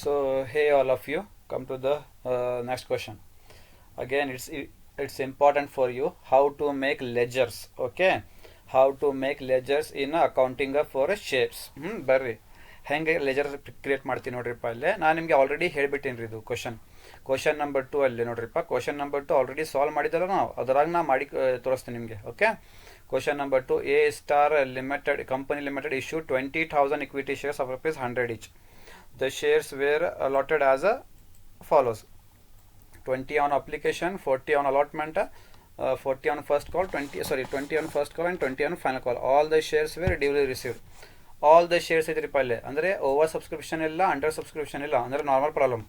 So hey all of you, come to the next question. Again, it's important for you how to make ledgers. Okay, how to make ledgers in accounting for shares. ಬರ್ರಿ ಹೆಂಗೆ leisure create ಮಾಡ್ತೀನಿ ನೋಡ್ರಿಪ್ಪ ಅಲ್ಲೇ ನಾನು ನಿಮಗೆ already ಹೇಳ್ಬಿಟ್ಟೇನಿ ಇದು question number 2 ಅಲ್ಲಿ ನೋಡ್ರಿಪ್ಪ question number 2 already solve ಮಾಡಿದಲ್ಲ ನಾವು ಅದ್ರಾಗ ನಾ ಮಾಡಿ ತೋರಿಸ್ತೀನಿ ನಿಮಗೆ. Okay, question number 2, A star limited company limited issue 20,000 equity shares of rupees 100 each. The shares were allotted as follows: 20 on application, 40 on allotment, 40 on first call, 20 on first call and 20 on final call. All the shares were duly received. All the shares ಐತ್ರಿಪ್ಪ ಇಲ್ಲೇ ಅಂದರೆ over subscription ಇಲ್ಲ, under subscription ಇಲ್ಲ, ಅಂದರೆ normal problem.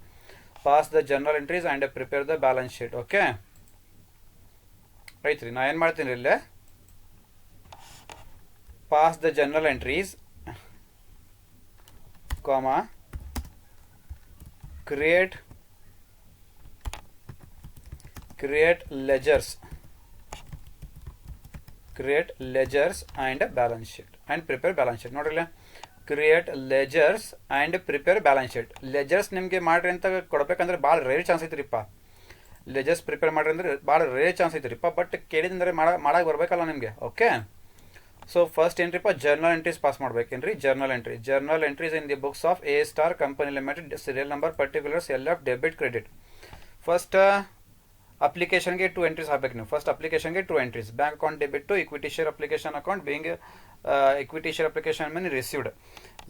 Pass the general entries and prepare the balance sheet. Okay ಐತ್ರಿ, ನಾ ಏನು ಮಾಡ್ತೀನಿ ಇಲ್ಲೇ pass the general entries comma create ledgers and balance sheet and prepare balance sheet. ನೋಡ್ರಲ್ಲ, create ledgers and prepare balance sheet. Ledgers ನಿಮಗೆ ಮಾಡ್ರಿ ಅಂತ ಕೊಡ್ಬೇಕಂದ್ರೆ ಭಾಳ ರೇರ್ ಚಾನ್ಸ್ ಐತ್ರಿಪ್ಪ. ಲೆಜರ್ಸ್ ಪ್ರಿಪೇರ್ ಮಾಡ್ರಿ ಅಂದ್ರೆ ಭಾಳ ರೇರ್ ಚಾನ್ಸ್ ಐತ್ರಿಪ್ಪ, ಬಟ್ ಕೇಳಿದ್ರೆ ಮಾಡಕ್ಕೆ ಬರ್ಬೇಕಲ್ಲ ನಿಮಗೆ. ಓಕೆ, ಸೊ ಫಸ್ಟ್ ಏನ್ರಿಪ್ಪ ಜರ್ನಲ್ ಎಂಟ್ರೀಸ್ ಪಾಸ್ ಮಾಡ್ಬೇಕೇನ್ರಿ. Journal entries in the books of a star company limited, serial number, particulars, L F, debit, credit. First ಅಪ್ಲಿಕೇಶನ್ಗೆ 2 ಎಂಟ್ರೀಸ್ ಹಾಕ್ಬೇಕು ನೀವು. ಫಸ್ಟ್ ಅಪ್ಲಿಕೇಶನ್ಗೆ 2 entries: bank account debit to equity share application account being equity share application money received.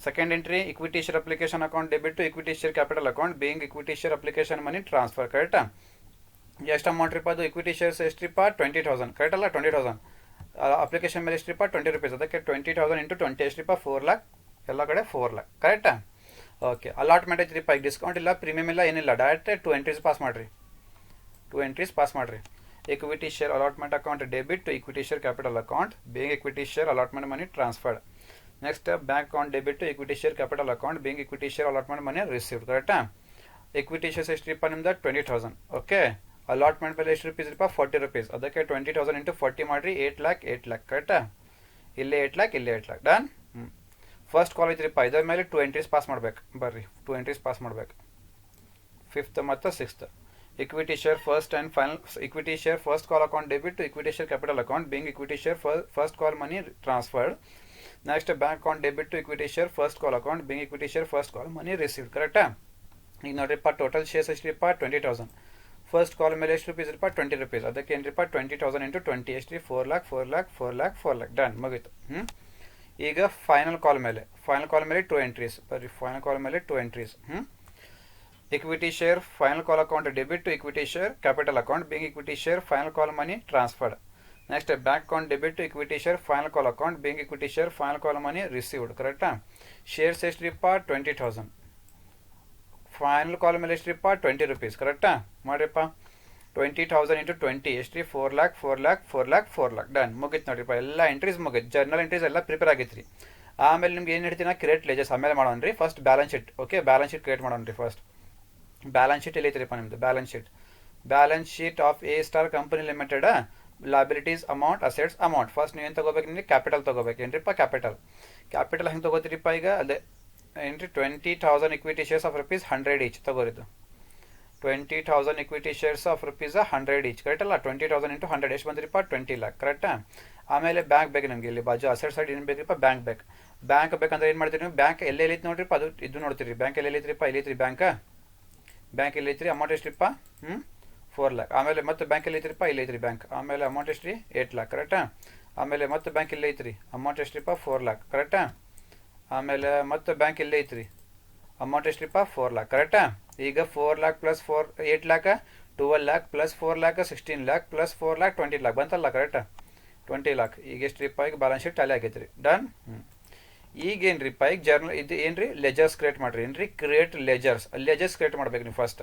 Second entry equity share application account debit to equity share capital account being equity share application money transfer. ಕರೆಕ್ಟಾ? ಎಷ್ಟು amount ರೀಪ ಅದು? Equity shares ಎಷ್ಟ್ರಿಪ್ಪ? 20,000. Correct ಅಲ್ಲ? 20,000. Application ಮೇಲೆ ಎಷ್ಟ್ರಿಪ್ಪ? 20 rupees. ಅದಕ್ಕೆ 20,000 into 20 ಎಷ್ಟ್ರಿಪ್ಪ? 4 lakh. ಎಲ್ಲ ಕಡೆ 4 lakh. ಕರೆಕ್ಟಾ? ಓಕೆ, ಅಲಾಟ್ಮೆಂಟ್ ಐತ್ರಿಪ್ಪ. ಈಗ ಡಿಸ್ಕೌಂಟ್ ಇಲ್ಲ, ಪ್ರೀಮಿಯಮ್ ಇಲ್ಲ, ಏನಿಲ್ಲ, ಡೈರೆಕ್ಟ್ 2 ಎಂಟ್ರೀಸ್ ಪಾಸ್ ಮಾಡಿರಿ. 2 ಎಂಟ್ರೀಸ್ ಪಾಸ್ ಮಾಡಿರಿ. Equity share allotment account debit to equity share capital account being equity share allotment money transferred. Next bank account debit to equity share capital account being equity share allotment money received. ಕರೆಕ್ಟಾ? Equity shares ಎಷ್ಟ್ರಿಪ್ಪ ನಿಮ್ದು? 20,000. Okay, allotment ಬೆಲೆ ಎಷ್ಟು rupees ರೀಪ? 40 rupees. ಅದಕ್ಕೆ 20,000 into 40 ಮಾಡಿರಿ, 8 lakh. ಕರೆಕ್ಟಾ? ಇಲ್ಲೇ 8 lakh. Done. First call ಐತ್ರಿಪ್ಪ, ಇದರ ಮೇಲೆ 2 ಎಂಟ್ರೀಸ್ ಪಾಸ್ ಮಾಡ್ಬೇಕು. ಬರ್ರಿ, 2 ಎಂಟ್ರೀಸ್ ಪಾಸ್ ಮಾಡ್ಬೇಕು. 5th ಮತ್ತು 6th. Equity share first and final. Equity share first call account debit to equity share capital account being equity share first call money transferred. Next bank account debit to equity share first call account being equity share first call money received. ಕರೆಕ್ಟಾ? ಈಗ ನೋಡ್ರಿಪ್ಪ, total shares ಎಷ್ಟ್ರಿಪ್ಪ? 20,000. First call ಮೇಲೆ ಎಷ್ಟು rupees ಇರಪ್ಪ? 20 rupees. ಅದಕ್ಕೆ ಏನ್ರಿಪ್ಪ? 20,000 into 20 ಎಷ್ಟ್ರಿ? 4 lakh. Done, ಮುಗೀತು. ಈಗ ಫೈನಲ್ ಕಾಲ್ ಮೇಲೆ 2 ಎಂಟ್ರೀಸ್. ಬರ್ರಿ, ಫೈನಲ್ ಕಾಲ್ ಮೇಲೆ 2 entries. Equity share final call account debit to equity share capital account being equity share final call money transferred. Next bank account debit to equity share final call account being equity share final call money received. ಕರೆಕ್ಟಾ? Shares ಎಷ್ಟ್ರಿಪ್ಪ? 20,000. Final call ಮೇಲೆ ಎಷ್ಟ್ರಿಪ್ಪ? 20 rupees. ಕರೆಕ್ಟಾ? ಮಾಡಿರಿಪ್ಪ, 20,000 into 20 ಎಷ್ಟ್ರಿ? 4 lakh. Done, ಮುಗಿತು ನೋಡ್ರಿಪ್ಪ. ಎಲ್ಲ entries ಮುಗಿತು. Journal entries ಎಲ್ಲ ಪ್ರಿಪೇರ್ ಆಗಿತ್ರಿ. ಆಮೇಲೆ ನಿಮ್ಗೆ ಏನು ಹೇಳ್ತೀನಿ, ಕ್ರಿಯೇಟ್ ಲೆಜರ್ಸ್ ಆಮೇಲೆ ಮಾಡೋಣ್ರಿ. First balance sheet. Okay, balance sheet create ಮಾಡೋಣ್ರಿ. ಫಸ್ಟ್ ಬ್ಯಾಲೆನ್ಸ್ ಶೀಟ್ ಎಲ್ಲಿ ಐತ್ರಿಪ್ಪ ನಿಮ್ದು? Balance sheet of a star company limited. Liabilities amount, assets amount. First ನೀವೇನು ತಗೋಬೇಕು? ನಿಮಗೆ ಕ್ಯಾಪಿಟಲ್ ತಗೋಬೇಕು. ಏನ್ರಿಪ್ಪ? ಕ್ಯಾಪಿಟಲ್ ಹೆಂಗೆ ತಗೋತೀರಿಪ್ಪ? ಈಗ ಅದೇ ಏನ್ರಿ 20,000 equity shares of rupees 100 each ತಗೋರಿದ್ದು. 20,000 equity shares of rupees 100 each. Correct ಅಲ್ಲ? 20,000 ಇಂಟು 100 ಎಷ್ಟು ಬಂದಿರಿಪ್ಪ? 20 lakh. ಕರೆಕ್ಟಾ? ಆಮೇಲೆ ಬ್ಯಾಂಕ್ ಬೇಕು ನಮಗೆ. ಇಲ್ಲಿ ಬಾಜು ಅಸೆಟ್ ಸೈಡ್ ಏನು ಬೇಕ್ರಿಪ್ಪ? ಬ್ಯಾಂಕ್ ಬೇಕಂದ್ರೆ ಏನು ಮಾಡ್ತೀರಿ ನೀವು? ಬ್ಯಾಂಕ್ ಎಲ್ಲೈತಿ ನೋಡ್ರಿಪ್ಪ, ಅದು ಇದು ನೋಡ್ತೀರಿ. ಬ್ಯಾಂಕ್ ಎಲ್ಲೈತ್ರಿಪ್ಪ? ಇಲ್ಲೈತ್ರಿ ಬ್ಯಾಂಕ್ ಎಲ್ಲೈತ್ರಿ. ಅಮೌಂಟ್ ಎಷ್ಟ್ರಿಪ್ಪ? 4 lakh. ಆಮೇಲೆ ಮತ್ತೆ ಬ್ಯಾಂಕ್ ಎಲ್ಲೈತ್ರಿಪ್ಪ? ಇಲ್ಲೈತ್ರಿ ಬ್ಯಾಂಕ್. ಆಮೇಲೆ ಅಮೌಂಟ್ ಎಷ್ಟ್ರಿ? 8 lakh. ಕರೆಕ್ಟಾ? ಆಮೇಲೆ ಮತ್ತೆ ಬ್ಯಾಂಕ್ ಎಲ್ಲೈತ್ರಿ? ಅಮೌಂಟ್ ಎಷ್ಟ್ರಿಪ್ಪ? 4 lakh. ಕರೆಕ್ಟಾ? ಆಮೇಲೆ ಮತ್ತೆ ಬ್ಯಾಂಕ್ ಇಲ್ಲೇ ಐತ್ರಿ. ಅಮೌಂಟ್ ಎಷ್ಟ್ರಿಪ್ಪ? 4 lakh. ಕರೆಕ್ಟಾ? ಈಗ 4 lakh plus 8 lakh 12 lakh plus 4 lakh 16 lakh plus 4 lakh 20 lakh ಬಂತಲ್ಲ? ಕರೆಕ್ಟಾ? 20 lakh. ಈಗ ಎಷ್ಟ್ರಿಪ್ಪ? ಈಗ ಬ್ಯಾಲೆನ್ಸ್ ಶೀಟ್ ಟಾಲಿ ಆಗೈತ್ರಿ. ಡನ್. ಈಗ ಏನ್ರಿಪ್ಪ? ಈಗ ಜರ್ನಲ್ ಇದು ಏನ್ರಿ? ಲೆಜರ್ಸ್ ಕ್ರಿಯೇಟ್ ಮಾಡ್ರಿ. ಏನ್ರಿ? ಕ್ರಿಯೇಟ್ ಲೆಜರ್ಸ್ ಕ್ರಿಯೇಟ್ ಮಾಡ್ಬೇಕು ನೀವು. ಫಸ್ಟ್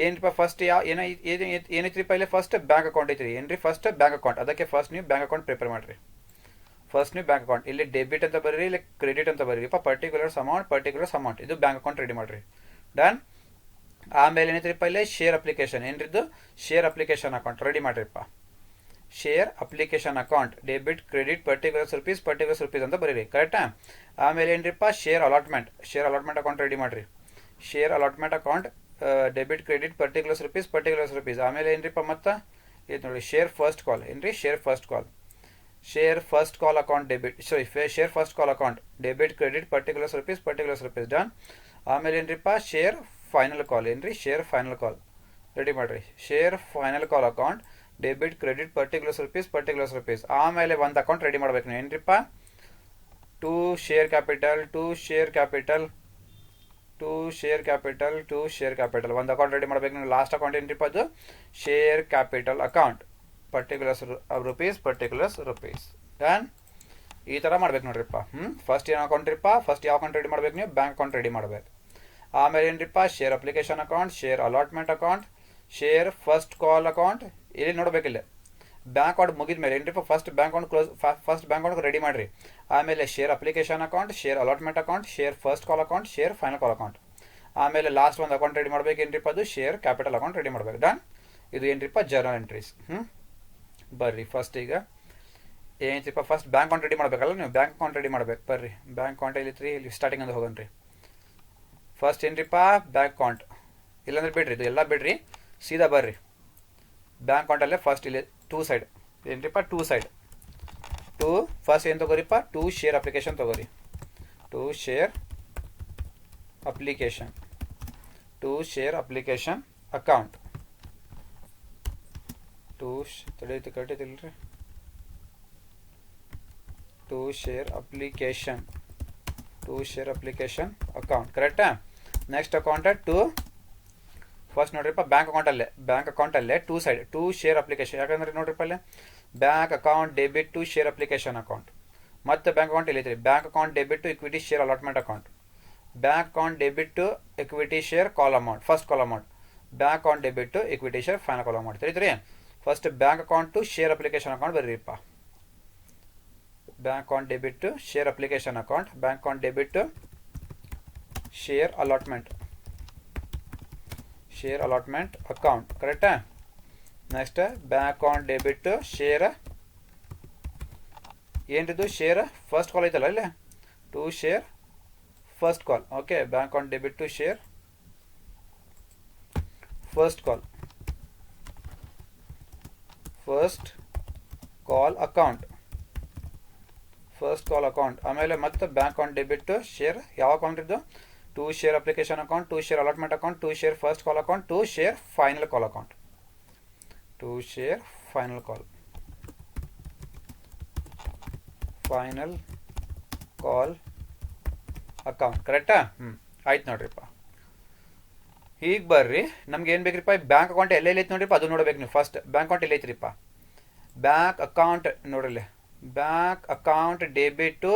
ಏನ್ರಿಪ್ಪ? ಫಸ್ಟ್ ಏನೈತ್ರಿಪ್ಪ? ಇಲ್ಲಿ ಫಸ್ಟ್ ಬ್ಯಾಂಕ್ ಅಕೌಂಟ್ ಐತ್ರಿ. ಏನ್ರಿ? First bank account. ಅದಕ್ಕೆ ಫಸ್ಟ್ ನೀವು ಬ್ಯಾಂಕ್ ಅಕೌಂಟ್ ಪ್ರಿಪೇರ್ ಮಾಡ್ರಿ. ಫಸ್ಟ್ ನೀವು ಬ್ಯಾಂಕ್ ಅಕೌಂಟ್ ಇಲ್ಲಿ ಡೆಬಿಟ್ ಅಂತ ಬರೀರಿ, ಇಲ್ಲಿ ಕ್ರೆಡಿಟ್ ಅಂತ ಬರೀರಿಪ್ಪ. ಪರ್ಟಿಕ್ಯುಲರ್ಸ್ ಅಮೌಂಟ್ ಇದು ಬ್ಯಾಂಕ್ ಅಕೌಂಟ್ ರೆಡಿ ಮಾಡಿರಿ. ಡನ್. ಆಮೇಲೆ ಏನೈತ್ರಿಪ್ಪ? ಇಲ್ಲಿ ಶೇರ್ ಅಪ್ಲಿಕೇಶನ್. ಏನ್ರಿದ್ದು? ಶೇರ್ ಅಪ್ಲಿಕೇಶನ್ ಅಕೌಂಟ್ ರೆಡಿ ಮಾಡಿರಿಪ್ಪ. Share application account debit credit particulars rupees ಅಂತ ಬರೀರಿ. ಕರೆಕ್ಟಾ? ಆಮೇಲೆ ಏನ್ರಿಪ್ಪ? ಶೇರ್ ಅಲಾಟ್ಮೆಂಟ್ ಅಕೌಂಟ್ ರೆಡಿ ಮಾಡಿರಿ. Share allotment account debit credit particulars rupees ಆಮೇಲೆ ಏನ್ರಿಪ್ಪ ಮತ್ತು ಇದು ನೋಡಿ ಶೇರ್ ಫಸ್ಟ್ ಕಾಲ್ ಏನ್ರಿ share first call account share first call account debit credit particulars rupees done. ಆಮೇಲೆ ಏನ್ರಿಪ್ಪ ಶೇರ್ ಫೈನಲ್ ಕಾಲ್ ಏನ್ರಿ ಶೇರ್ ಫೈನಲ್ ಕಾಲ್ ರೆಡಿ ಮಾಡಿರಿ. Share final call account debit credit particulars rupees ಆಮೇಲೆ ಒಂದು ಅಕೌಂಟ್ ರೆಡಿ ಮಾಡ್ಬೇಕು ನೀವು ಏನ್ರಿಪ್ಪ ಟು ಶೇರ್ ಕ್ಯಾಪಿಟಲ್ ಒಂದು account ready ಮಾಡ್ಬೇಕು ನೀವು. ಲಾಸ್ಟ್ ಅಕೌಂಟ್ ಏನ್ರಿಪ್ಪ ಅದು share capital account particulars rupees done. ಈ ಥರ ಮಾಡ್ಬೇಕು ನೋಡ್ರಿಪ್ಪ. ಫಸ್ಟ್ ಏನು ಅಕೌಂಟ್ ರೀಪ್ಪ ಫಸ್ಟ್ ಯಾವ ಅಕೌಂಟ್ ರೆಡಿ ಮಾಡ್ಬೇಕು ನೀವು ಬ್ಯಾಂಕ್ ಅಕೌಂಟ್ ರೆಡಿ ಮಾಡ್ಬೇಕು. ಆಮೇಲೆ ಏನ್ರಿಪ್ಪ share application account share allotment account share first call account ಇಲ್ಲಿ ನೋಡ್ಬೇಕಿಲ್ಲ. ಬ್ಯಾಂಕ್ ಅಕೌಂಟ್ ಮುಗಿದ ಮೇಲೆ ಏನ್ರಿಪ್ಪ ಫಸ್ಟ್ ಬ್ಯಾಂಕ್ ಅಕೌಂಟ್ ರೆಡಿ ಮಾಡಿರಿ. ಆಮೇಲೆ share application account share allotment account share first call account share final call account ಆಮೇಲೆ ಲಾಸ್ಟ್ ಒಂದು account ready ಮಾಡ್ಬೇಕು ಏನ್ರಿಪ್ಪ ಅದು ಶೇರ್ ಕ್ಯಾಪಿಟಲ್ ಅಕೌಂಟ್ ರೆಡಿ ಮಾಡ್ಬೇಕು ಡನ್. ಇದು ಏನ್ರಿಪ್ಪ ಜರ್ನಲ್ ಎಂಟ್ರೀಸ್. ಬರ್ರಿ ಫಸ್ಟ್ ಈಗ ಏನೈತಿಪ್ಪ ಫಸ್ಟ್ ಬ್ಯಾಂಕ್ ಅಕೌಂಟ್ ರೆಡಿ ಮಾಡ್ಬೇಕಲ್ಲ ನೀವು ಬ್ಯಾಂಕ್ ಅಕೌಂಟ್ ರೆಡಿ ಮಾಡ್ಬೇಕು. ಬರ್ರಿ ಬ್ಯಾಂಕ್ ಅಕೌಂಟ್ ಎಲ್ಲಿತ್ರಿ ಇಲ್ಲಿ ಸ್ಟಾರ್ಟಿಂಗ್ ಅಂತ ಹೋಗೋಣ್ರಿ. ಫಸ್ಟ್ ಏನ್ರಿಪ್ಪ ಬ್ಯಾಂಕ್ ಅಕೌಂಟ್ ಇಲ್ಲಾಂದ್ರೆ ಬಿಡ್ರಿ ಇದು ಎಲ್ಲ ಬಿಡ್ರಿ ಸೀದಾ ಬರ್ರಿ ಬ್ಯಾಂಕ್ ಅಕೌಂಟಲ್ಲೇ ಫಸ್ಟ್ ಇಲ್ಲಿ ಟೂ ಸೈಡ್ ಏನ್ರಿಪ್ಪ ಟೂ ಫಸ್ಟ್ ಏನು ತೊಗೋರಿಪ್ಪ ಟು ಶೇರ್ ಅಪ್ಲಿಕೇಶನ್ ತೊಗೋರಿ. ಟು ಶೇರ್ ಅಪ್ಲಿಕೇಶನ್ ಅಕೌಂಟ್ ಕಟ್ಟಿದಿಲ್ರಿ ಟು ಶೇರ್ ಅಪ್ಲಿಕೇಶನ್ ಅಕೌಂಟ್ ಕರೆಕ್ಟಾ. ನೆಕ್ಸ್ಟ್ ಅಕೌಂಟ್ ಟು ಫಸ್ಟ್ ನೋಡ್ರಿಪ್ಪ ಬ್ಯಾಂಕ್ ಅಕೌಂಟಲ್ಲೇ two side to share application ಯಾಕಂದ್ರೆ ನೋಡ್ರಿಪ್ಪ ಅಲ್ಲೇ bank account debit to share application account ಮತ್ತು ಬ್ಯಾಂಕ್ ಅಕೌಂಟ್ ಇಲ್ಲೈತ್ರಿ bank account debit to equity share allotment account bank account debit to equity share call amount first call amount bank account debit to equity share final call amount ತಿಳಿದ್ರಿ. First bank account to share application account ಬರ್ರಿಪ್ಪ. Bank account debit to share application account bank account debit to share allotment account ಕರೆಕ್ಟಾ. Next bank account debit to share ಏನಿದು share first call ಐತಲ್ಲ ಇಲ್ಲೇ to share first call okay bank account debit to share first call account ಆಮೇಲೆ ಮತ್ತೆ bank account debit to share ಯಾವ account ಇದು to share application account to share allotment account to share first call account to share final call account ಕರೆಕ್ಟಾ. ಆಯ್ತು ನೋಡ್ರಿಪ್ಪ. ಈಗ ಬರ್ರಿ ನಮ್ಗೆ ಏನು ಬೇಕ್ರಿಪ್ಪ ಬ್ಯಾಂಕ್ ಅಕೌಂಟ್ ಎಲ್ಲೈತಿ ನೋಡ್ರಿಪ್ಪ ಅದು ನೋಡ್ಬೇಕು ನೀವು. ಫಸ್ಟ್ ಬ್ಯಾಂಕ್ ಅಕೌಂಟ್ ಎಲ್ಲೈತ್ರಿಪ್ಪ ಬ್ಯಾಂಕ್ ಅಕೌಂಟ್ ನೋಡ್ರಿ bank account debit to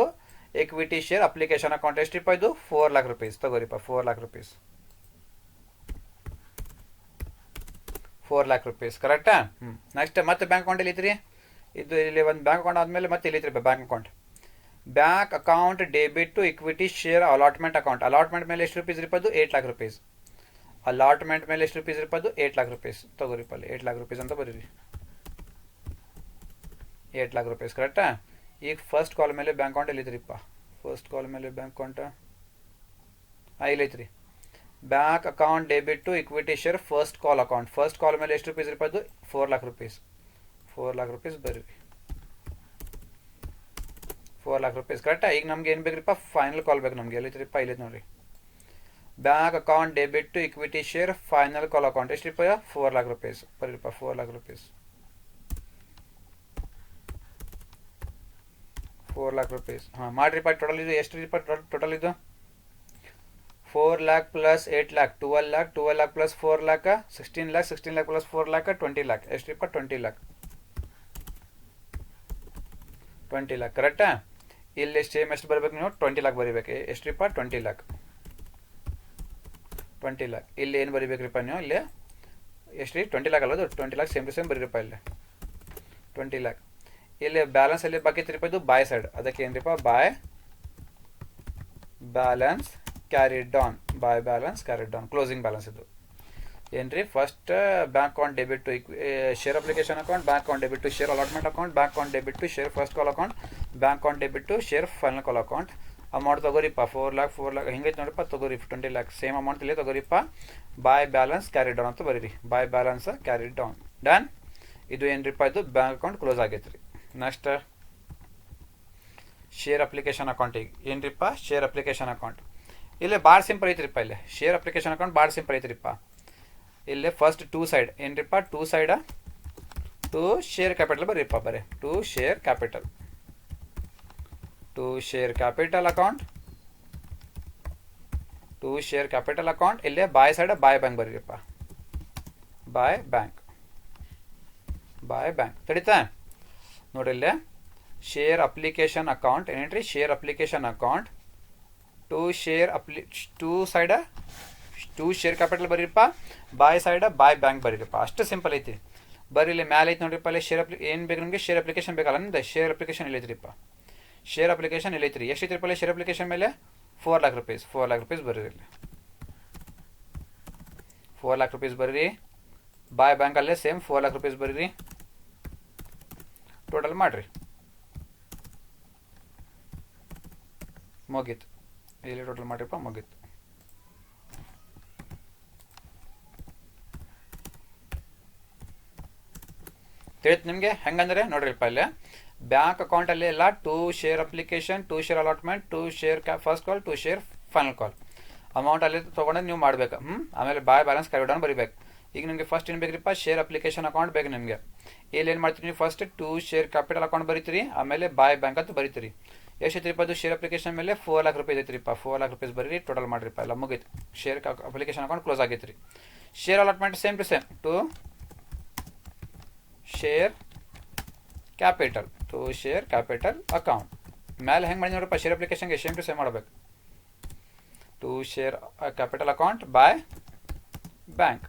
equity share application account ಎಷ್ಟ್ರಿಪ್ಪ ಇದು 4 lakh rupees ತಗೋರಿಪ್ಪ 4 lakh rupees ಕರೆಕ್ಟಾ. ನೆಕ್ಸ್ಟ್ ಮತ್ತೆ ಬ್ಯಾಂಕ್ ಅಕೌಂಟ್ ಎಲ್ಲಿತ್ರಿ ಇದು ಇಲ್ಲಿ ಒಂದು ಬ್ಯಾಂಕ್ ಅಕೌಂಟ್ ಆದಮೇಲೆ ಮತ್ತೆ ಎಲ್ಲಿತ್ರಿಪ್ಪ bank account debit to equity share allotment allotment ಮೇಲೆ ಎಷ್ಟು ರೂಪೀಸ್ ಇರ್ಬೋದು 8 lakh rupees ಅಲಾಟ್ಮೆಂಟ್ ಮೇಲೆ ಎಷ್ಟು ರೂಪೀಸ್ ಇರ್ಬೋದು 8 lakh rupees ತಗೋರಿಪ್ಪ ಅಲ್ಲಿ 8 lakh rupees ಅಂತ ಬರೀರಿ 8 lakh rupees ಕರೆಕ್ಟಾ. ಈಗ ಫಸ್ಟ್ ಕಾಲ್ ಮೇಲೆ ಬ್ಯಾಂಕ್ ಅಕೌಂಟ್ ಎಲ್ಲಿದ್ರಿಪ್ಪ ಬ್ಯಾಂಕ್ ಅಕೌಂಟ್ ಇಲ್ಲೈತ್ರಿ bank account debit to equity share first call ಮೇಲೆ ಎಷ್ಟು ರೂಪೀಸ್ ಇರ್ಬೋದು 4 lakh rupees ಬರ್ರಿ 4 lakh rupees ಕರೆಕ್ಟಾ. ಈಗ ನಮ್ಗೆ ಏನು ಬೇಕ್ರಿಪ್ಪ ಫೈನಲ್ ಕಾಲ್ ಬೇಕು ನಮ್ಗೆ ಎಲ್ಲಿದ್ರಿಪ್ಪ ಇಲ್ಲೈತೆ ನೋಡ್ರಿ bank account debit to equity share final call account ಎಷ್ಟ್ರಿಪ್ಪ 4 lakh rupees ಬರ್ರಿಪ್ಪ 4 lakh rupees 4 lakh rupees ಮಾಡ್ರಿಪ್ಪ. ಟೋಟಲ್ ಇದು ಎಷ್ಟು ರೀಪ ಟೋಟಲ್ ಇದು 4 lakh plus 8 lakh 12 lakh plus 4 lakh 16 lakh plus 4 lakh 20 lakh ಎಷ್ಟ್ರಿಪ್ಪ 20 lakh ಕರೆಕ್ಟಾ. ಇಲ್ಲಿ ಸೇಮ್ ಎಷ್ಟು ಬರಬೇಕು ನೀವು 20 lakh ಬರೀಬೇಕು ಎಷ್ಟ್ರಿಪ್ಪ 20 lakh ಇಲ್ಲಿ ಏನು ಬರೀಬೇಕ್ರಿಪ್ಪ ನೀವು ಇಲ್ಲಿ ಎಷ್ಟು 20 lakh ಅಲ್ಲದು 20 lakh ಸೇಮ್ ಟು ಸೇಮ್ ಬರೀರಿಪ್ಪ ಇಲ್ಲಿ 20 lakh. ಇಲ್ಲಿ ಬ್ಯಾಲೆನ್ಸ್ ಎಲ್ಲಿ ಬಾಕಿ ಇತ್ತು ಇದು ಬಾಯ್ ಸೈಡ್ ಅದಕ್ಕೆ ಏನ್ರಿಪ್ಪ by balance carried down closing balance ಇದು ಏನ್ರಿ. First bank account debit to share application account bank account debit to share allotment account bank account debit to share first call account bank account debit to share final call account amount ತಗೋರಿಪ್ಪ 4 lakh ಹಿಂಗೈತೆ ನೋಡಿಪ್ಪ ತಗೋರಿ 20 lakh same amount ಇಲ್ಲೇ ತಗೋರಿಪ್ಪ by balance carry down ಅಂತ ಬರೀರಿ by balance carry down done ಇದು ಏನ್ರಿಪ್ಪ ಇದು ಬ್ಯಾಂಕ್ ಅಕೌಂಟ್ ಕ್ಲೋಸ್ ಆಗೈತೆ ರೀ ನೆಕ್ಸ್ಟ್ ಶೇರ್ ಅಪ್ಲಿಕೇಶನ್ ಅಕೌಂಟಿಗೆ ಏನ್ರಿಪ್ಪ ಶೇರ್ ಅಪ್ಲಿಕೇಶನ್ ಅಕೌಂಟ್ ಇಲ್ಲೇ ಭಾಳ ಸಿಂಪಲ್ ಐತ್ರಿಪ್ಪ ಇಲ್ಲೇ ಶೇರ್ ಅಪ್ಲಿಕೇಶನ್ ಅಕೌಂಟ್ ಭಾಳ ಸಿಂಪಲ್ ಐತ್ರಿಪ್ಪ ಇಲ್ಲೇ ಫಸ್ಟ್ ಟೂ ಸೈಡ್ ಏನ್ರಿಪ್ಪ to side to share capital ಬರೀಪ್ಪ ಬರೀ ಟು ಶೇರ್ ಕ್ಯಾಪಿಟಲ್ ಅಕೌಂಟ್ ಇಲ್ಲೇ ಬಾಯ್ ಸೈಡ್ ಬಾಯ್ ಬ್ಯಾಂಕ್ ಬರೀರಿಪ್ಪ ಬಾಯ್ ಬ್ಯಾಂಕ್ ತಡಿತಾ ನೋಡ್ರಿ ಇಲ್ಲೇ ಶೇರ್ ಅಪ್ಲಿಕೇಶನ್ ಅಕೌಂಟ್ ಏನೇನ್ರಿ share application account to share capital ಬರೀರಿಪ್ಪ ಬಾಯ್ ಸೈಡ್ ಬಾಯ್ ಬ್ಯಾಂಕ್ ಬರೀರಿಪ್ಪ ಅಷ್ಟು ಸಿಂಪಲ್ ಐತಿ ಬರ್ರಿ ಇಲ್ಲಿ ಮ್ಯಾಲೆ ಐತಿ ನೋಡ್ರಿಪ್ಪ ಅಲ್ಲಿ ಏನು ಬೇಕು ನಿಮಗೆ ಶೇರ್ ಅಪ್ಲಿಕೇಶನ್ ಬೇಕಲ್ಲ ನಿಮ್ದು ಶೇರ್ ಅಪ್ಲಿಕೇಶನ್ ಇಲ್ಲಿ ಐತ್ರಿಪ್ಪ ಶೇರ್ ಅಪ್ಲಿಕೇಶನ್ ಇಲ್ಲಿ ಐತ್ರಿ ಎಷ್ಟು ಐತ್ರಿಪ್ಪ ಶೇರ್ ಅಪ್ಲಿಕೇಶನ್ ಮೇಲೆ 4 lakh rupees ಬರೀರಿ ಇಲ್ಲಿ 4 lakh rupees ಬರೀರಿ ಬಾಯ್ ಬ್ಯಾಂಕಲ್ಲೇ ಸೇಮ್ 4 lakh rupees ಬರೀರಿ ಟೋಟಲ್ ಮಾಡಿರಿ ಮುಗೀತು ಇಲ್ಲಿ ಟೋಟಲ್ ಮಾಡಿರಪ್ಪ ಮುಗೀತು ತಿಳಿತು ನಿಮಗೆ ಹೆಂಗಂದ್ರೆ ನೋಡ್ರಿಪ್ಪ ಇಲ್ಲೇ ಬ್ಯಾಂಕ್ ಅಕೌಂಟಲ್ಲಿ ಎಲ್ಲ to share application to share allotment to share first call to share final call amount ಅಲ್ಲಿ ತೊಗೊಂಡು ನೀವು ಮಾಡ್ಬೇಕು ಆಮೇಲೆ ಬಾಯ್ ಬ್ಯಾಲೆನ್ಸ್ ಕ್ಯಾರಿ ಡೌನ್ ಬರೀಬೇಕು ಈಗ ನಿಮಗೆ ಫಸ್ಟ್ ಏನು ಬೇಕ್ರಿಪ್ಪ ಶೇರ್ ಅಪ್ಲಿಕೇಶನ್ ಅಕೌಂಟ್ ಬೇಕು ನಿಮಗೆ ಇಲ್ಲಿ ಏನು ಮಾಡ್ತೀರಿ ನೀವು first to share capital account ಬರೀತೀರಿ ಆಮೇಲೆ ಬಾಯ್ ಬ್ಯಾಂಕ್ ಅಂತ ಬರೀತೀರಿ ಎಷ್ಟು ಐತ್ರಿಪ್ಪ ಅದು ಶೇರ್ ಅಪ್ಲಿಕೇಶನ್ ಮೇಲೆ 4 lakh rupees ಐತ್ರಿಪ್ಪ 4 lakh rupees ಬರೀರಿ ಟೋಟಲ್ ಮಾಡಿರಿಪ್ಪ ಎಲ್ಲ ಮುಗೀತು ಶೇರ್ ಅಪ್ಲಿಕೇಶನ್ ಅಕೌಂಟ್ ಕ್ಲೋಸ್ ಆಗೈತ್ರಿ share allotment same to same to share capital account ಮೇಲೆ ಹೆಂಗೆ ಮಾಡಿ ನೋಡ್ರಪ್ಪ ಶೇರ್ ಅಪ್ಲಿಕೇಶನ್ಗೆ ಸೇಮ್ ಟು ಸೇಮ್ ಮಾಡಬೇಕು to share capital account by bank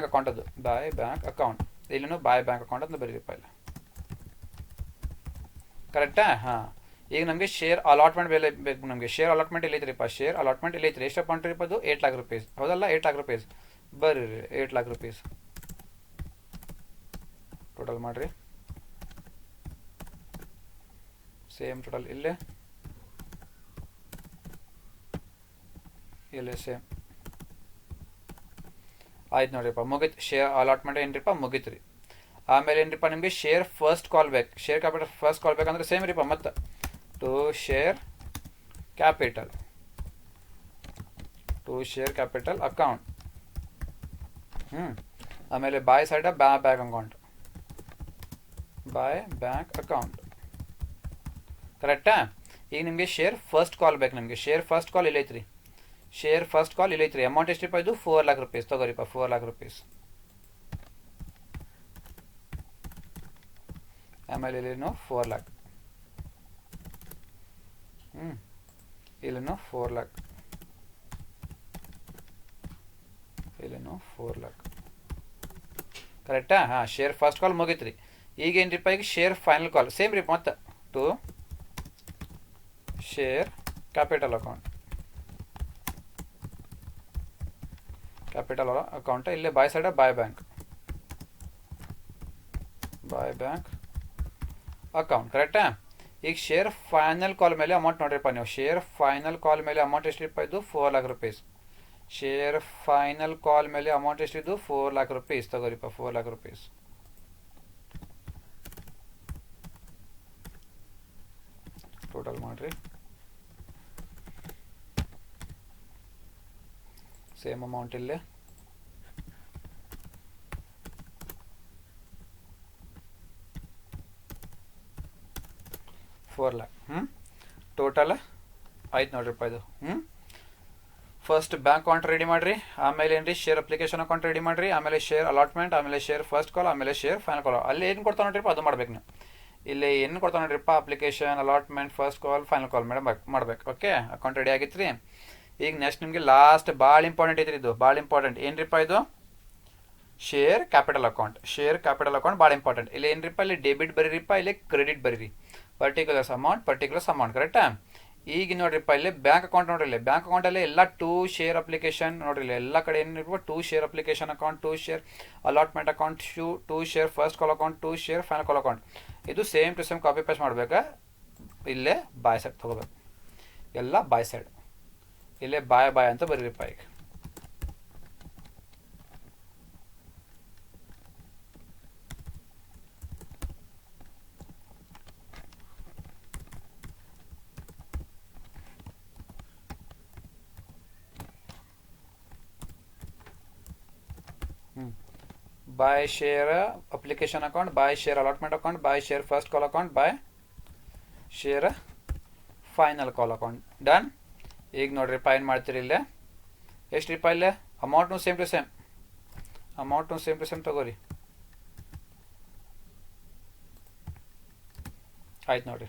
account ಅದು ಬಾಯ್ ಬ್ಯಾಂಕ್ ಅಕೌಂಟ್ ಇಲ್ಲೂ ಬಾಯ್ ಬ್ಯಾಂಕ್ ಅಕೌಂಟ್ ಅಂತ ಬರೀರಿಪ್ಪ ಇಲ್ಲ ಕರೆಕ್ಟಾ ಹಾಂ ಈಗ ನಮಗೆ ಶೇರ್ ಅಲಾಟ್ಮೆಂಟ್ ಬೆಲೆ ಬೇಕು ನಮಗೆ ಶೇರ್ ಅಲಾಟ್ಮೆಂಟ್ ಇಲ್ಲಿ ಐತ್ರಿಪ್ಪ ಶೇರ್ ಅಲಾಟ್ಮೆಂಟ್ ಇಲ್ಲಿ ಐತ್ರಿ ಎಷ್ಟು ಅಮೌಂಟ್ ಇರಿಪ್ಪ ಅದು 8 lakh rupees ಹೌದಲ್ಲ 8 lakh rupees ಬರ್ರಿ 8 lakh rupees ಟೋಟಲ್ ಮಾಡಿರಿ ಸೇಮ್ ಟೋಟಲ್ ಇಲ್ಲೇ ಸೇಮ್ ಆಯ್ತು ನೋಡ್ರಿಪ್ಪ ಮುಗೀತು ಶೇರ್ ಅಲಾಟ್ಮೆಂಟ್ ಏನ್ರಿಪ್ಪ ಮುಗೀತು ರೀ ಆಮೇಲೆ ಏನ್ರಿಪ್ಪ ನಿಮಗೆ ಶೇರ್ ಫಸ್ಟ್ ಕಾಲ್ ಬೇಕು ಶೇರ್ ಕ್ಯಾಪಿಟಲ್ ಫಸ್ಟ್ ಕಾಲ್ ಬೇಕಂದ್ರೆ ಸೇಮ್ ರೀಪ್ಪ ಮತ್ತು ಟು ಶೇರ್ ಕ್ಯಾಪಿಟಲ್ ಅಕೌಂಟ್ ಆಮೇಲೆ ಬಾಯ್ ಸೈಡ್ ಬ್ಯಾಂಕ್ ಅಕೌಂಟ್ ಕರೆಕ್ಟಾ ಈಗ ನಿಮಗೆ ಶೇರ್ ಫಸ್ಟ್ ಕಾಲ್ ಬೇಕು ನಮಗೆ ಶೇರ್ ಫಸ್ಟ್ ಕಾಲ್ ಇಲ್ಲೈತ್ರಿ ಅಮೌಂಟ್ ಎಷ್ಟಿಪ್ಪ ಇದು 4 lakh rupees ತಗೋರಿಪ್ಪ 4 lakh rupees ಆಮೇಲೆ ಇಲ್ಲೇನು 4 lakh ಇಲ್ಲೇನು 4 lakh ಕರೆಕ್ಟಾ ಹಾಂ ಶೇರ್ ಫಸ್ಟ್ ಕಾಲ್ ಮುಗೀತ್ರಿ ಈಗ ಏನ್ರಿಪ್ಪ ಈಗ ಶೇರ್ ಫೈನಲ್ ಕಾಲ್ ಸೇಮ್ ರೀ ಮತ್ತೆ ಟು ಶೇರ್ ಕ್ಯಾಪಿಟಲ್ ಅಕೌಂಟ್ ಇಲ್ಲೇ by side by bank account ಕರೆಕ್ಟಾ ಈಗ ಶೇರ್ ಫೈನಲ್ ಕಾಲ್ ಮೇಲೆ ಅಮೌಂಟ್ ನೋಡ್ರಿಪ್ಪ ನೀವು ಶೇರ್ ಫೈನಲ್ ಕಾಲ್ ಮೇಲೆ ಅಮೌಂಟ್ ಎಷ್ಟಿಪ್ಪ ಇದು 4 lakh rupees share final call ಮೇಲೆ ಅಮೌಂಟ್ ಎಷ್ಟಿದ್ದು 4 lakh rupees ತಗೋರಿಪ್ಪ 4 lakh rupees ಟೋಟಲ್ ಮಾಡ್ರಿ ಸೇಮ್ ಅಮೌಂಟ್ ಇಲ್ಲೇ $4 lakh ಟೋಟಲ್ ಆಯ್ತು ನೋಡ್ರಿಪ್ಪ ಇದು ಫಸ್ಟ್ ಬ್ಯಾಂಕ್ ಅಕೌಂಟ್ ರೆಡಿ ಮಾಡಿರಿ ಆಮೇಲೆ ಏನ್ರಿ ಶೇರ್ ಅಪ್ಲಿಕೇಶನ್ ಅಕೌಂಟ್ ರೆಡಿ ಮಾಡಿರಿ ಆಮೇಲೆ ಶೇರ್ ಅಲಾಟ್ಮೆಂಟ್ ಆಮೇಲೆ ಶೇರ್ ಫಸ್ಟ್ ಕಾಲ್ ಆಮೇಲೆ ಶೇರ್ ಫೈನಲ್ ಕಾಲ್ ಅಲ್ಲಿ ಏನು ಕೊಡ್ತಾ ನೋಡ್ರಿಪ್ಪ ಅದು ಮಾಡ್ಬೇಕು ನೀವು ಇಲ್ಲಿ ಏನು ಕೊಡ್ತಾ ನೋಡ್ರಿಪ್ಪ application allotment first call final call ಮಾಡ್ಬೇಕು ಓಕೆ ಅಕೌಂಟ್ ರೆಡಿ ಆಗಿತ್ತು ರೀ ಈಗ ನೆಕ್ಸ್ಟ್ ನಿಮಗೆ ಲಾಸ್ಟ್ ಭಾಳ ಇಂಪಾರ್ಟೆಂಟ್ ಐತ್ರಿ ಇದು ಭಾಳ ಇಂಪಾರ್ಟೆಂಟ್ ಏನ್ರಿಪ್ಪ ಇದು ಶೇರ್ ಕ್ಯಾಪಿಟಲ್ ಅಕೌಂಟ್ ಭಾಳ ಇಂಪಾರ್ಟೆಂಟ್ ಇಲ್ಲಿ ಏನ್ರಿಪ್ಪ ಇಲ್ಲಿ ಡೆಬಿಟ್ ಬರೀರಿಪ್ಪ ಇಲ್ಲಿ ಕ್ರೆಡಿಟ್ ಬರೀರಿ ಪರ್ಟಿಕ್ಯುಲರ್ಸ್ ಅಮೌಂಟ್ ಕರೆಕ್ಟಾ ಈಗ ನೋಡ್ರಿಪ್ಪ ಇಲ್ಲಿ ಬ್ಯಾಂಕ್ ಅಕೌಂಟ್ ನೋಡ್ರಿ ಇಲ್ಲಿ ಬ್ಯಾಂಕ್ ಅಕೌಂಟಲ್ಲಿ ಎಲ್ಲ ಟು ಶೇರ್ ಅಪ್ಲಿಕೇಶನ್ ನೋಡ್ರಿ ಇಲ್ಲಿ ಎಲ್ಲ ಕಡೆ ಏನಿರುವ to share application account to share allotment account to share first call account to share final call account ಇದು same to same copy paste ಮಾಡ್ಬೇಕಾ ಇಲ್ಲೇ ಬಾಯ್ ಸೈಡ್ ತೊಗೋಬೇಕು, ಎಲ್ಲ ಬಾಯ್ ಸೈಡ್, ಇಲ್ಲೇ ಬಾಯ್ ಬಾಯ್ ಅಂತ ಬರೀರಿಪ್ಪ ಈಗ. By share application account, by share allotment account, by share first call account, by share final call account. Done. ಈಗ ನೋಡ್ರಿಪ್ಪ ಏನು ಮಾಡ್ತೀರಿ ಇಲ್ಲೇ, ಎಷ್ಟು ರೀಪ ಇಲ್ಲೇ ಅಮೌಂಟ್ನು ಸೇಮ್ ಟು ಸೇಮ್, ಅಮೌಂಟ್ನು ಸೇಮ್ ಟು ಸೇಮ್ ತಗೋರಿ. ಆಯ್ತು ನೋಡ್ರಿ.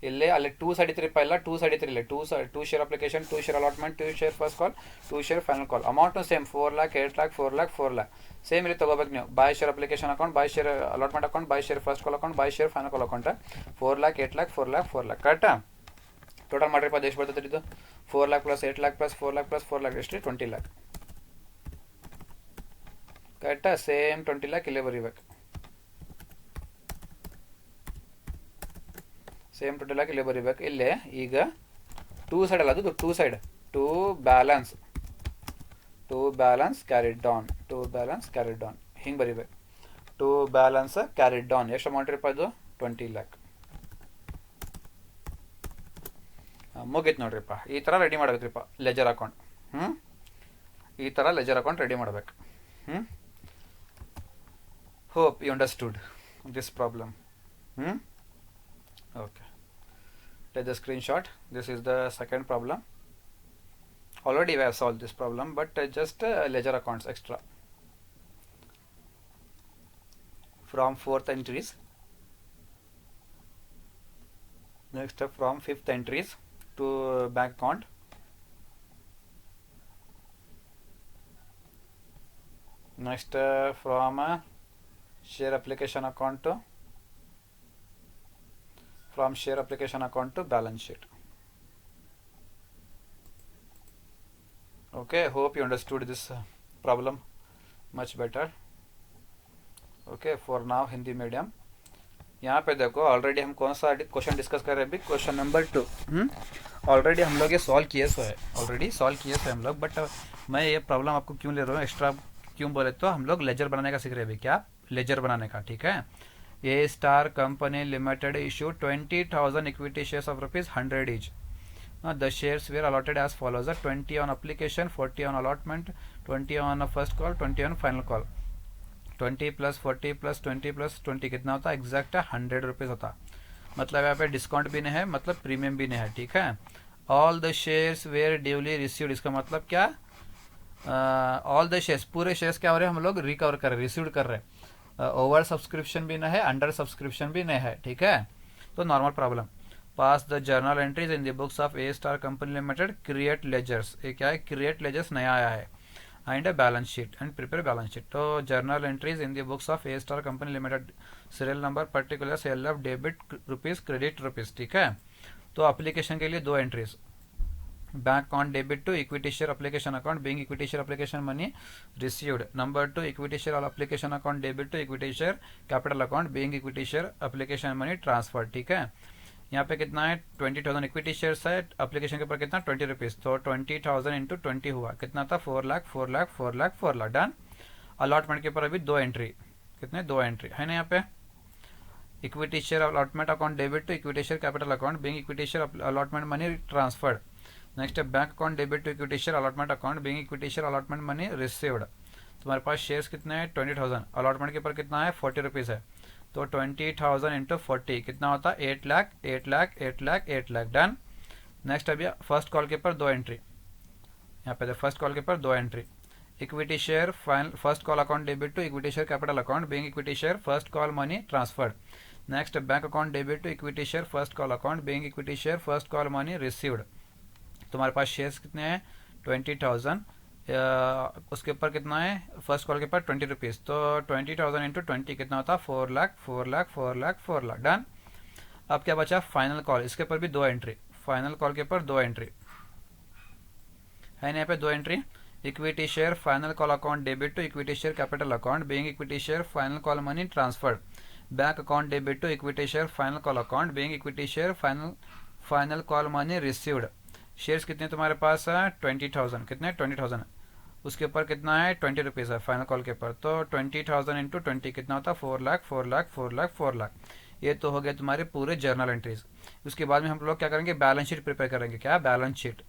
ಇಲ್ಲೇ ಅಲ್ಲಿ 2 ಸೈಡ್ ಇತ್ರಿಪ್ಪ, ಇಲ್ಲ 2 ಸೈಡ್ ಇತ್ರಿ, ಇಲ್ಲ 2 share application, 2 share allotment, 2 share first call, 2 share final call. ಅಮೌಂಟ್ನು same 4 lakh, 8 lakh, 4 lakh, 4 lakh same ಇಲ್ಲಿ ತಗೋಬೇಕು ನೀವು. By share application account, by share allotment account, by share first call account, by share final call account. 4 lakh, 8 lakh, 4 lakh, 4 lakh ಕರೆಕ್ಟಾ? Total ಮಾಡಿರಿಪ್ಪ ಎಷ್ಟು ಬರ್ತದೆ ಇದು? 4 lakh plus 8 lakh plus 4 lakh plus 4 lakh ಎಷ್ಟು? 20 lakh ಕರೆಕ್ಟಾ? Same 20 lakh ಇಲ್ಲೇ ಬರೀಬೇಕು, same 20 lakh ಇಲ್ಲೇ ಬರೀಬೇಕು. ಇಲ್ಲೇ ಈಗ 2 ಸೈಡ್ ಅಲ್ಲ, ಅದು 2 side, 2 balance carried down, 2 balance carried down ಹಿಂಗೆ ಬರೀಬೇಕು. 2 ಬ್ಯಾಲೆನ್ಸ್ ಕ್ಯಾರಿಡ್ ಡೌನ್ ಎಷ್ಟು ಅಮೌಂಟ್ ಇರಪ್ಪ ಇದು? 20 lakh. ಮುಗೀತು ನೋಡ್ರಿಪ್ಪ. ಈ ಥರ ರೆಡಿ ಮಾಡ್ಬೇಕ್ರಿಪ್ಪ ಲೆಜರ್ ಅಕೌಂಟ್. ಈ ಥರ ಲೆಜರ್ ಅಕೌಂಟ್ ರೆಡಿ ಮಾಡ್ಬೇಕು. Hope you understood this problem. Okay, take the screenshot. This is the second problem. Already we have solved this problem, but just ledger accounts extra from 4th entries. Next up from 5th entries to bank account. Next from share application account to from share application account to balance sheet. Okay, hope you understood this problem much better. Okay, for now Hindi medium. यहाँ पे देखो already हम कौन सा question discuss कर रहे हैं अभी? Question number 2. ऑलरेडी हम लोग ये सॉल्व किए सो है, ऑलरेडी सॉल्व किए सो हम लोग, बट मैं ये प्रॉब्लम आपको क्यों ले रहा हूँ एक्स्ट्रा, क्यों बोले तो हम लोग लेजर बनाने का सीख रहे हैं अभी. क्या? लेजर बनाने का. ठीक है. A Star Company Limited issued 20,000 equity shares of ₹100 each. The shares were allotted as follows: 20 on application, 40 on allotment, 20 on first call, 20 on final call. 20 plus 40 plus 20 plus 20 कितना होता है? एग्जैक्ट 100 रुपीज़ होता. मतलब यहाँ पे डिस्काउंट भी नहीं है, मतलब प्रीमियम भी नहीं है. ठीक है. All the shares where duly received, इसका मतलब क्या? ऑल द शेयर्स, पूरे शेयर्स क्या हो रहे हैं हम लोग रिकवर कर रहे, रिसीव्ड कर रहे हैं. ओवर सब्सक्रिप्शन भी नहीं है, अंडर सब्सक्रिप्शन भी नहीं है. ठीक है. तो normal problem. Pass the journal entries in the books of a star company limited, create ledgers. ये क्या है? क्रिएट लेजर्स नया आया है. And balance sheet and prepare balance sheet. तो journal entries in the books of a star company limited, serial number, particular, sale of, debit rupees, credit rupees. ठीक है. तो एप्लीकेशन के लिए 2 entries. Bank account debit to equity share application account being equity share application money received. Number 2 equity share application account debit to equity share capital account being equity share application money transfer. ठीक है. यहाँ पे कितना है? 20,000 equity shares है, application के ऊपर कितना? 20 रुपीज़. तो 20,000 इंटू 20 हुआ कितना था? 4 लाख, 4 लाख, 4 लाख, 4 लाख. डन. अलॉटमेंट के ऊपर अभी 2 एंट्री, कितने? 2 एंट्री है ना यहाँ पे. Equity share allotment account debit to equity share capital account being equity share allotment money transferred. Next bank account debit to equity share allotment account being equity share allotment money received. तुम्हारे पास shares कितने हैं? 20,000. Allotment के ऊपर कितना है? 40 rupees है. तो 20,000 इंटू 40 कितना होता है? 8 लाख, 8 लाख, 8 लाख, 8 लाख. डन. नेक्स्ट अभी फर्स्ट कॉल के ऊपर 2 एंट्री. यहाँ पे फर्स्ट कॉल के ऊपर 2 entry. Equity share final first call account debit to equity share capital account being equity share first call money transferred. Next bank account debit to equity share first call account being equity share first call money received. तुम्हारे पास shares कितने हैं? 20,000. उसके ऊपर कितना है? First call के ऊपर 20 रुपीज़. तो 20,000 इंटू 20 कितना होता? 4 लाख, 4 लाख, 4 लाख, 4 लाख. डन. अब क्या बचा? Final call. इसके ऊपर भी 2 एंट्री. फाइनल कॉल के ऊपर 2 एंट्री है ना. यहाँ पे 2 entry. Equity share final call account debit to equity share capital account being equity share final call money transferred. Bank account debit to equity share final call account being equity share final call money received. Shares कितने तुम्हारे पास है 20,000, कितने 20,000, उसके ऊपर कितना है 20 rupees है final call के ऊपर, तो 20,000 इंटू 20 कितना होता है 4 लाख 4 लाख 4 लाख 4 लाख। ये तो हो गया तुम्हारे पूरे जर्नल एंट्रीज। उसके बाद में हम लोग क्या करेंगे बैलेंस शीट प्रिपेयर करेंगे। क्या बैलेंस शीट,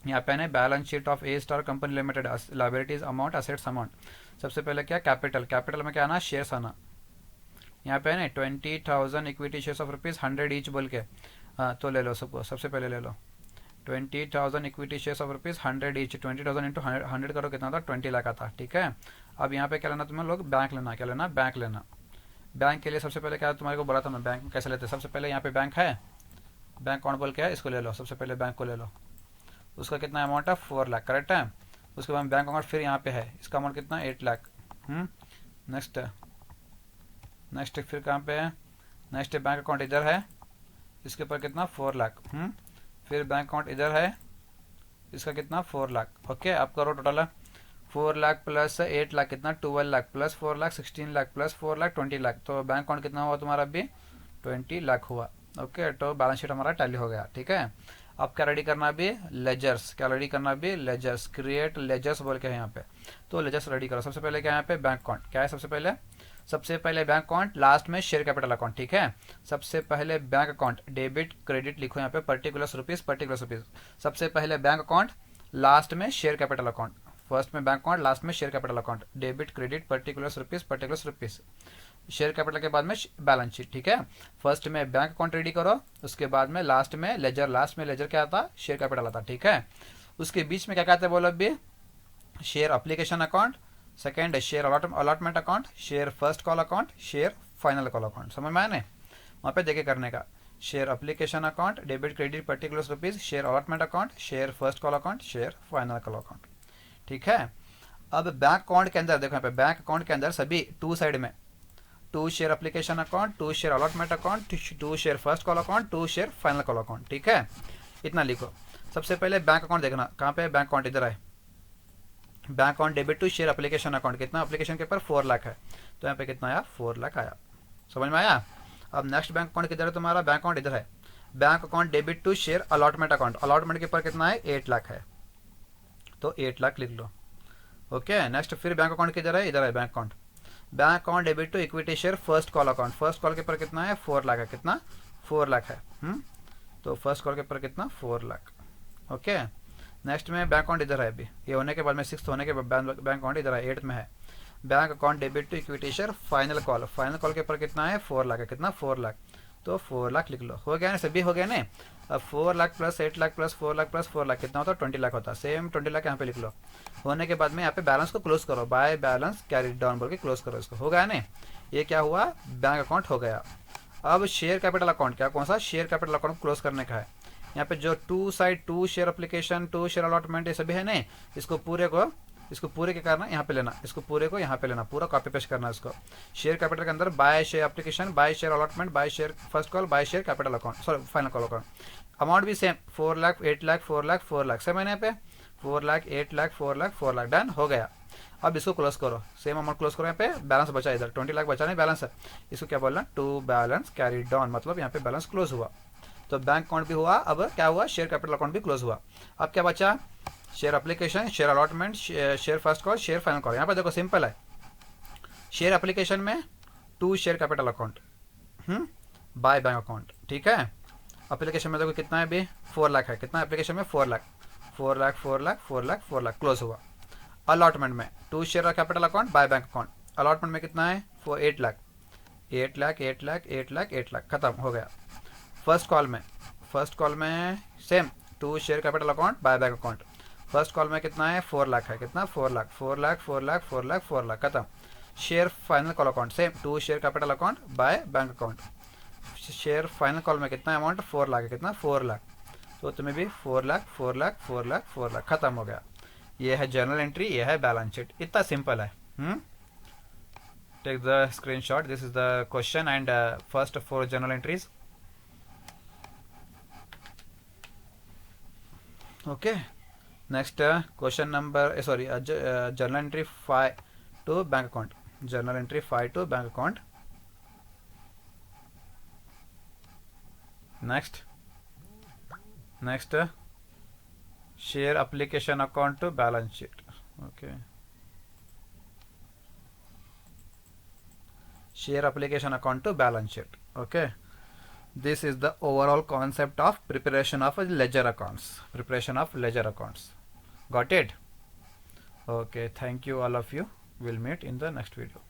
यहाँ पे है balance sheet of a star company limited, liabilities amount assets amount. सबसे पहले क्या कैपिटल, कैपिटल में क्या आना शेयर्स आना। यहाँ पे है ना 20,000 equity shares of rupees 100 each बोल के, हाँ तो ले लो सबको, सबसे पहले ले लो 20,000 equity shares of rupees 100 each, 20,000 into 100 करो कितना था 20 लाख आता। ठीक है, अब यहाँ पे क्या लेना तुम्हें लोग बैंक लेना, क्या लेना बैंक लेना। बैंक के लिए सबसे पहले क्या तुम्हारे को बोला था मैं बैंक में कैसे लेते हैं। सबसे पहले यहाँ पे बैंक है, बैंक कौन बोल के है, इसको ले लो, सबसे पहले बैंक को ले लो, उसका कितना अमाउंट है 4 लाख, करेक्ट है। उसके बाद बैंक अकाउंट फिर यहाँ पे है, इसका अमाउंट कितना 8 लाख। नेक्स्ट नेक्स्ट फिर कहाँ पे है, नेक्स्ट बैंक अकाउंट इधर है, इसके ऊपर कितना 4 लाख। फिर बैंक अकाउंट इधर है, इसका कितना 4 लाख। ओके, आप करो टोटल 4 लाख प्लस 8 लाख कितना 12 लाख, प्लस 4 लाख 16 लाख, प्लस 4 लाख 20 लाख। तो बैंक अकाउंट कितना हुआ तुम्हारा अभी 20 लाख हुआ। ओके, तो बैलेंस शीट हमारा टैली हो गया। ठीक है, अब क्या रेडी करना अभी लेजर्स, क्या रेडी करना अभी लेजर्स, क्रिएट लेजर्स बोल के है यहाँ पे। तो लेजर्स रेडी करो। सबसे पहले क्या यहाँ पे बैंक अकाउंट, क्या है सबसे पहले बैंक अकाउंट, लास्ट में शेयर कैपिटल अकाउंट। ठीक है, सबसे पहले बैंक अकाउंट डेबिट क्रेडिट लिखो यहाँ पे, पर्टिकुलर रुपीज। सबसे पहले बैंक अकाउंट, लास्ट में शेयर कैपिटल अकाउंट। फर्स्ट में बैंक अकाउंट, लास्ट में share capital account, debit credit particular rupees, share capital के बाद में बैलेंस शीट। ठीक है, फर्स्ट में बैंक अकाउंट रेडी करो, उसके बाद में लास्ट में लेजर क्या आता शेयर कैपिटल आता। ठीक है, उसके बीच में क्या कहते हैं बोलो अभी share application account, second share allotment account, share first call account, share final call account. समझ में आने वहाँ पे देखे करने का, share application account, debit credit particular rupees, share allotment account, share first call account, share final call account. ठीक है, अब बैंक अकाउंट के अंदर देखो यहाँ पे बैंक अकाउंट के अंदर सभी टू साइड में 2 share application account, 2 share allotment account, 2 share first call account, 2 share final call account. ठीक है, इतना लिखो। सबसे पहले बैंक अकाउंट देखना, कहाँ पे बैंक अकाउंट इधर है, bank account debit to share application account, कितना अप्लीकेशन के ऊपर 4 लाख है, तो यहाँ पे कितना आया 4 लाख आया। समझ में आया। अब नेक्स्ट बैंक अकाउंट किधर है तुम्हारा, बैंक अकाउंट इधर है, bank account debit to share allotment account, allotment के ऊपर कितना है 8 लाख है, तो 8 लाख लिख लो। ओके, नेक्स्ट फिर बैंक अकाउंट किधर है, इधर है bank account debit to equity share first call account, first call के ऊपर कितना है 4 लाख है, कितना 4 लाख है। तो फर्स्ट कॉल के ऊपर कितना 4 लाख। ओके, नेक्स्ट में बैंक अकाउंट इधर है, अभी ये होने के बाद में 6th होने के बाद बैंक अकाउंट इधर है, 8th में है bank account debit to equity share final call के ऊपर कितना है 4 लाख है, कितना 4 लाख, तो 4 लाख लिख लो। हो गया ना, सभी हो गया ना। अब 4 lakh plus 8 lakh plus 4 lakh plus 4 lakh कितना होता है 20 लाख होता है, सेम 20 लाख यहाँ पे लिख लो। होने के बाद में यहाँ पे बैलेंस को क्लोज करो, बाय बैलेंस कैरी डाउन बोल के क्लोज करो इसको। हो गया ना, ये क्या हुआ बैंक अकाउंट हो गया। अब शेयर कैपिटल अकाउंट, क्या कौन सा शेयर कैपिटल अकाउंट क्लोज करने का है। यहाँ पे जो 2 शेयर एप्लीकेशन 2 शेयर अलॉटमेंट ये सभी है ना, इसको पूरे के करना यहाँ पे लेना, इसको पूरे को यहाँ पे लेना, पूरा कॉपी पेस्ट करना इसको। शेयर कैपिटल के अंदर by share application, by share allotment, by share first call, by share capital account, sorry final call account. Amount भी सेम 4 लाख 8 लाख 4 लाख 4 लाख, सेम है यहाँ पे 4 लाख 8 लाख 4 लाख 4 लाख, डन हो गया। अब इसको क्लोज करो, सेम अमाउंट क्लोज करो। यहाँ पे बैलेंस बचा, इधर 20 लाख बचा नहीं बैलेंस है, इसको क्या बोलना टू बैलेंस कैरी डाउन, मतलब यहाँ पे बैलेंस क्लोज हुआ। तो बैंक अकाउंट भी हुआ, अब क्या हुआ शेयर कैपिटल अकाउंट भी क्लोज हुआ। अब क्या बचा share application, share allotment, share first call, share final call. यहाँ पे देखो सिंपल है, शेयर एप्लीकेशन में 2 share capital account by bank account. ठीक है, एप्लीकेशन में देखो कितना है अभी 4 लाख है, कितना एप्लीकेशन में 4 लाख 4 लाख 4 लाख 4 लाख 4 लाख क्लोज हुआ। अलॉटमेंट में 2 share capital account by bank account, allotment में कितना है 8 लाख 8 लाख 8 लाख 8 लाख 8 लाख, खत्म हो गया। फर्स्ट कॉल में same 2 share capital account by bank account, first call में कितना है 4 लाख है, कितना 4 लाख 4 लाख 4 लाख 4 लाख 4 लाख, खत्म। Share final call account same 2 share capital account by bank account, share final call में कितना अमाउंट 4 लाख है, कितना 4 लाख, तो तुम्हें भी 4 लाख 4 लाख 4 लाख 4 लाख, खत्म हो गया। ये है जर्नल एंट्री, ये है बैलेंस शीट, इतना सिंपल है। Take the screenshot, this is the question and first 4 journal entries. Okay, next question number journal entry 5 to bank account, journal entry 5 to bank account. next share application account to balance sheet. Okay, share application account to balance sheet. Okay, this is the overall concept of preparation of ledger accounts. Got it? Okay, thank you all of you. We'll meet in the next video.